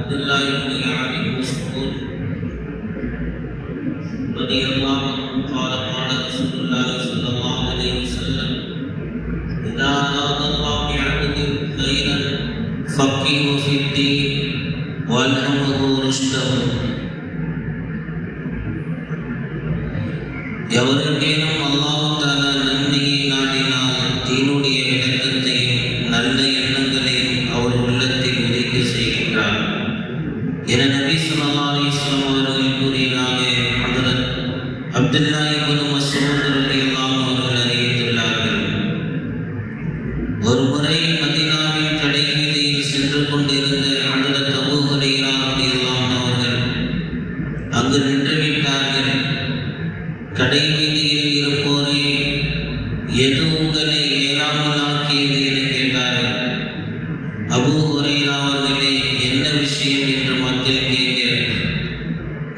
عبد الله بن مسعود رضي الله عنه قال قال رسول الله صلى الله عليه وسلم إذا أراد الله بعبد خيرا فقهه في الدين وألهمه رشده. எவருக்கேனும் அல்லாஹ் தஆலா நன்மையை நாடினால் தீனுடைய விளக்கத்தையும் நல்ல எண்ணங்களையும் அவர் உள்ளத்தில் உதிக்க செய்கின்றார் என நபி ஸல்லல்லாஹு அலைஹி வஸல்லம் அவர்கள் கூறினார்கள். ஹஜ்ரத் அப்துல்லாஹ் இப்னு மஸ்ஊத் ரலியல்லாஹு அன்ஹு அவர்கள் அறிவித்துள்ளார்கள், ஒரு முறை மதீனாவின் கடை வீதியில் சென்று கொண்டிருந்த ஹஜ்ரத் அபூ ஹுரைரா ரலியல்லாஹு அன்ஹு அவர்கள் அங்கு நின்று விட்டார்கள். கடை வீதியில் இருப்போரே, எது உங்களை ஏறாமலாக்கியது என கேட்டார்கள். அபூ ஹுரைரா அவர்களே, என்ன விஷயம் என்று மக்கள் கேட்க,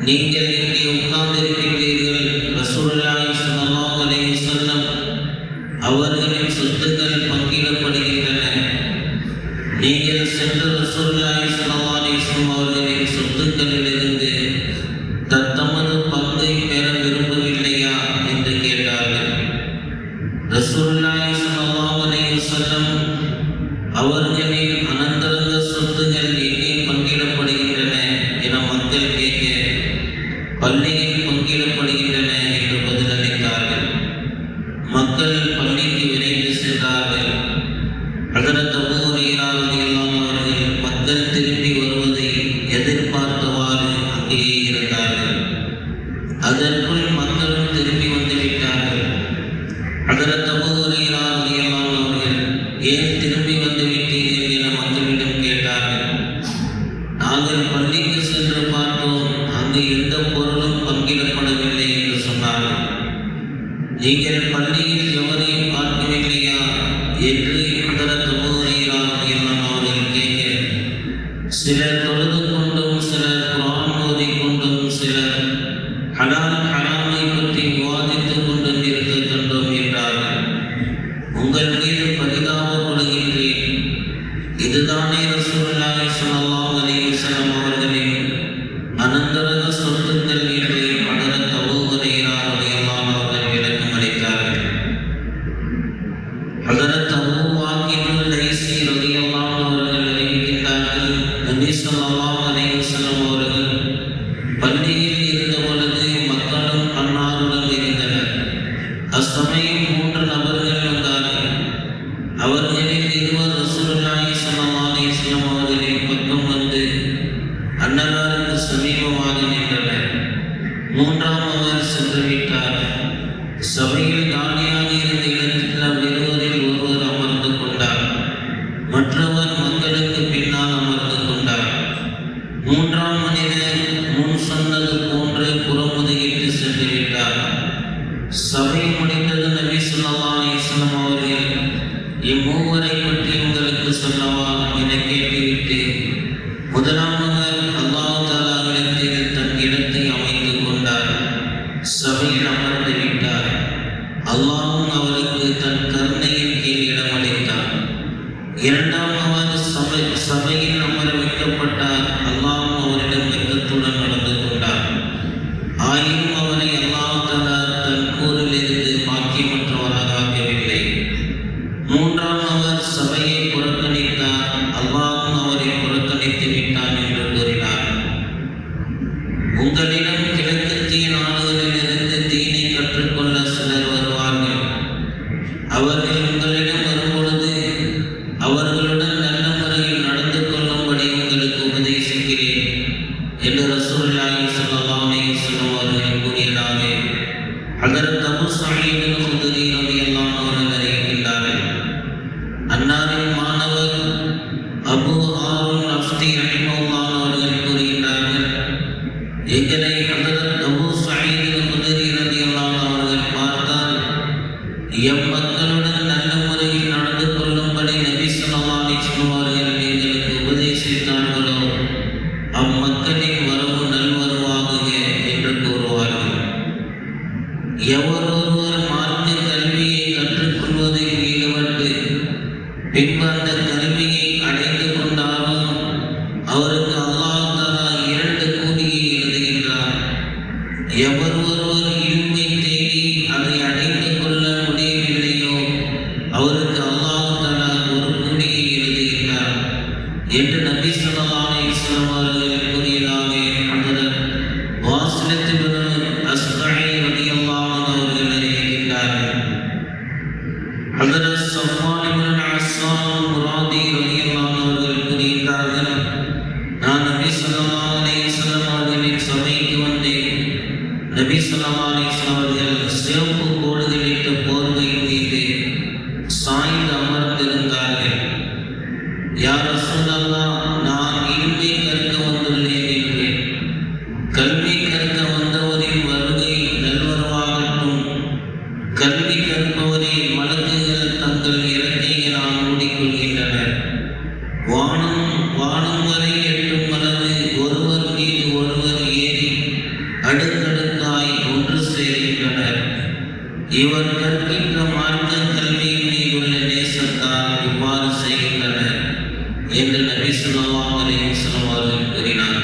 நீங்கள் இங்கே உட்கார்ந்திருக்கின்றீர்கள், ரசூலுல்லாஹி ஸல்லல்லாஹு அலைஹி வஸல்லம் அவர்களின் சொத்துக்கள் பங்கிடப்படுகின்றன. நீங்கள் சென்று ரசூலுல்லாஹி ஸல்லல்லாஹு அலைஹி வஸல்லம் அவர்களின் சொத்துக்களிலிருந்து தத்தமது பங்கை பெற விரும்பவில்லையா என்று கேட்டார்கள். ரசூலுல்லாஹி ஸல்லல்லாஹு அலைஹி வஸல்லம் அவர்களின் அனந்தரங்க சொத்துக்கள் எங்கே பங்கிடப்படுகின்றன என மக்கள் கேட்க, பள்ளியில் பங்கிடப்படுகின்றன என்று பதிலளித்தார்கள். மக்கள் பள்ளிக்கு விரைந்து சென்றார்கள். ஹஜ்ரத் அபூ ஹுரைரா ரலியல்லாஹு அன்ஹு அவர்கள் மக்கள் திரும்பி வருவதை எதிர்பார்த்தவாறு அங்கேயே இருந்தார்கள். அதற்குள் மக்களும் திரும்பி வந்துவிட்டார்கள். ஹஜ்ரத் அபூ ஹுரைரா ரலியல்லாஹு அன்ஹு அவர்கள், ஏன் திரும்பி வந்து விட்டீர்கள் என மக்களிடம் கேட்டார்கள். நாங்கள் பள்ளிக்கு சென்று பார்த்தோம், அங்கு எந்த பொருளும் பங்கிடப்படவில்லை என்று சொன்னார்கள். நீங்கள் பள்ளியில் எவரையும் பார்க்கவில்லையா என்று ஹஜ்ரத் அபூ ஹுரைரா ரலியல்லாஹு அன்ஹு அவர்கள் கேட்க, சிலர் தொழுது கொண்டும் சிலர் குர்ஆன் ஓதிக்கொண்டும் சிலர் ஹலால் ஹராமை பற்றி விவாதித்துக் கொண்டும் இருக்க கண்டோம் என்றார்கள். உங்கள் மீது பரிதாபப்படுகின்றேன். இதுதானே ரசூலுல்லாஹி ஸல்லல்லாஹு அலைஹி வஸல்லம் அவர்களின் அனந்தரங்க சொத்துக்கள் என்று ஹஜ்ரத் அபூ ஹுரைரா ரலியல்லாஹு அன்ஹு அவர்கள் விளக்கம் அளித்தார்கள். ஹஜ்ரத் அபூ வாக்கித் லைஸி ரலியல்லாஹு அன்ஹு அவர்கள் அறிவிக்கின்றார்கள், நபி ஸல்லல்லாஹு அலைஹி வஸல்லம் அவர்கள் பள்ளியில் இருந்த பொழுது மக்களும் அன்னாருடன் இருந்தனர். அச்சமயம் 3 நபர்கள் வந்தார்கள். அவர்களில் இருவர் ரசூலுல்லாஹி ஸல்லல்லாஹு அலைஹி வஸல்லம் அவர்களின் பக்கம் வந்து அன்னலாருக்கு சமீபமாக நின்றனர். 3ஆமவர் சென்று விட்டார். சபையில் காலியாக இருந்த இடத்தில் அவ்விருவரில் ஒருவர் அமர்ந்து கொண்டார். மற்றவர் மக்களுக்கு பின்னால் அமர்ந்து கொண்டார். 3ஆம் மனிதர் முன் சொன்னது போன்று புறமுதுகிட்டு சென்று விட்டார். சபை முடிந்தது. நபி ஸல்லல்லாஹு அலைஹி வஸல்லம் அவர்கள், இம்மூவரை பற்றி உங்களுக்கு சொல்லவா என கேட்டுவிட்டு, முதலாமவர் அல்லாஹ் தஆலாவிடத்தில் தன் இடத்தை அமைத்துக் கொண்டார். சபையில் அமர்ந்து விட்டார். அல்லாஹ்வும் அவருக்கு தன் கருணையின் கீழ் இடமளித்தார். 2ஆமவர் சபையில் அமர வைக்கப்பட்டார். அல்லாஹ்வும் அவரிடம் வெட்கத்துடன் நடந்து கொண்டார். ஆயினும் அவரை அல்லாஹ் தஆலா தன் கூறிலிருந்து பாக்கியமற்றவராக ஆக்கவில்லை. 3ஆமவர் சபையை புறக்கணித்தார். அல்லாஹ்வும் அவரை புறக்கணித்து விட்டான் என்று கூறினார். உங்களிடம் கிழக்கத்திய நாடுகளிலிருந்து தீனை கற்றுக்கொள்ள சிலர் வருவார்கள். அவர்கள் உங்களிடம் வரும்பொழுது அவர்களுடன் நல்ல முறையில் நடந்து கொள்ளும்படி உங்களுக்கு உபதேசிக்கிறேன் என்று ரசூலுல்லாஹி ஸல்லல்லாஹு அலைஹி வஸல்லம் அவர்கள் கூறியதாக ஹஜ்ரத் அபூ ஸஈத் அல்-குத்ரி ரலியல்லாஹு அன்ஹு அவர்கள் அறிவிக்கின்றார்கள். அன்னாரின் மாணவர் அபூ ஹாரூன் அஃப்தி ரஹிமஹுல்லாஹ் அவர்கள் கூறுகின்றார்கள், எங்களை ஹஜ்ரத் அபூ ஸஈத் அல்-குத்ரி ரலியல்லாஹு அன்ஹு அவர்கள் பார்த்தால் எம் மக்களுடன் நல்ல முறையில் நடந்து கொள்ளும்படி நபி ஸல்லல்லாஹு அலைஹி வஸல்லம் அவர்கள் எங்களுக்கு உபதேசித்தார்களோ அம்மக்களின் வரவு நல்வரவாகுக என்று கூறுவார்கள். எவரொருவர் மார்க்க கல்வியை கற்றுக்கொள்வதில் ஈடுபட்டு பின்பு அந்த கல்வியை அடைந்து கொண்டாலும் அவருக்கு அல்லாஹ் எவர் ஒருவர் இல்மை தேடி அதை அடைந்து கொள்ள முடியவில்லையோ அவருக்கு அல்லாஹ் தஆலா ஒரு கூலியை எழுதுகிறார் என்று நபி ஸல்லல்லாஹு அலைஹி வஸல்லம் அவர்கள் கூறியதாக ஹஜ்ரத் வாஸிலத் இப்னு அஸ்கஇ ரலியல்லாஹு அன்ஹு அவர்கள் அறிவிக்கின்றார்கள். ஹஜ்ரத் ஸஃப்வான் இப்னு அஸ்ஸாம் முராதி ரலியல்லாஹு அன்ஹு அவர்கள் கூறுகிறார்கள், நான் நபி ஸல்லல்லாஹு அலைஹி வஸல்லம் அவர்களின் சபைக்கு வந்தேன். நபி ஸல்லல்லாஹு அலைஹி வஸல்லம் அவர்கள் சிவப்பு கோடுகளிட்ட போர்வையின் மீது சாய்ந்து அமர்ந்திருந்தார்கள். யா ரசூலல்லாஹ், நான் இல்மை கற்க வந்துள்ளேன் என்றேன். கல்வி கற்க வந்தவரின் வருகை நல்வரவாகட்டும். கல்வி கற்பவரின் மலக்குகள் தங்கள் இறக்கைகளால் மூடிக்கொள்கின்றனர். வானம் வரை எட்டும் அளவு ஒருவர் மீது ஒருவர் ஏறி அடுத்தடுத்தாய் ஒன்று சேர்கின்றனர். இவர் கற்கின்ற மார்க்க கல்வியின் மீதுள்ள நேசத்தால் இவ்வாறு செய்கின்றனர் என்று நபி ஸல்லல்லாஹு அலைஹி வஸல்லம் அவர்கள் கூறினார்.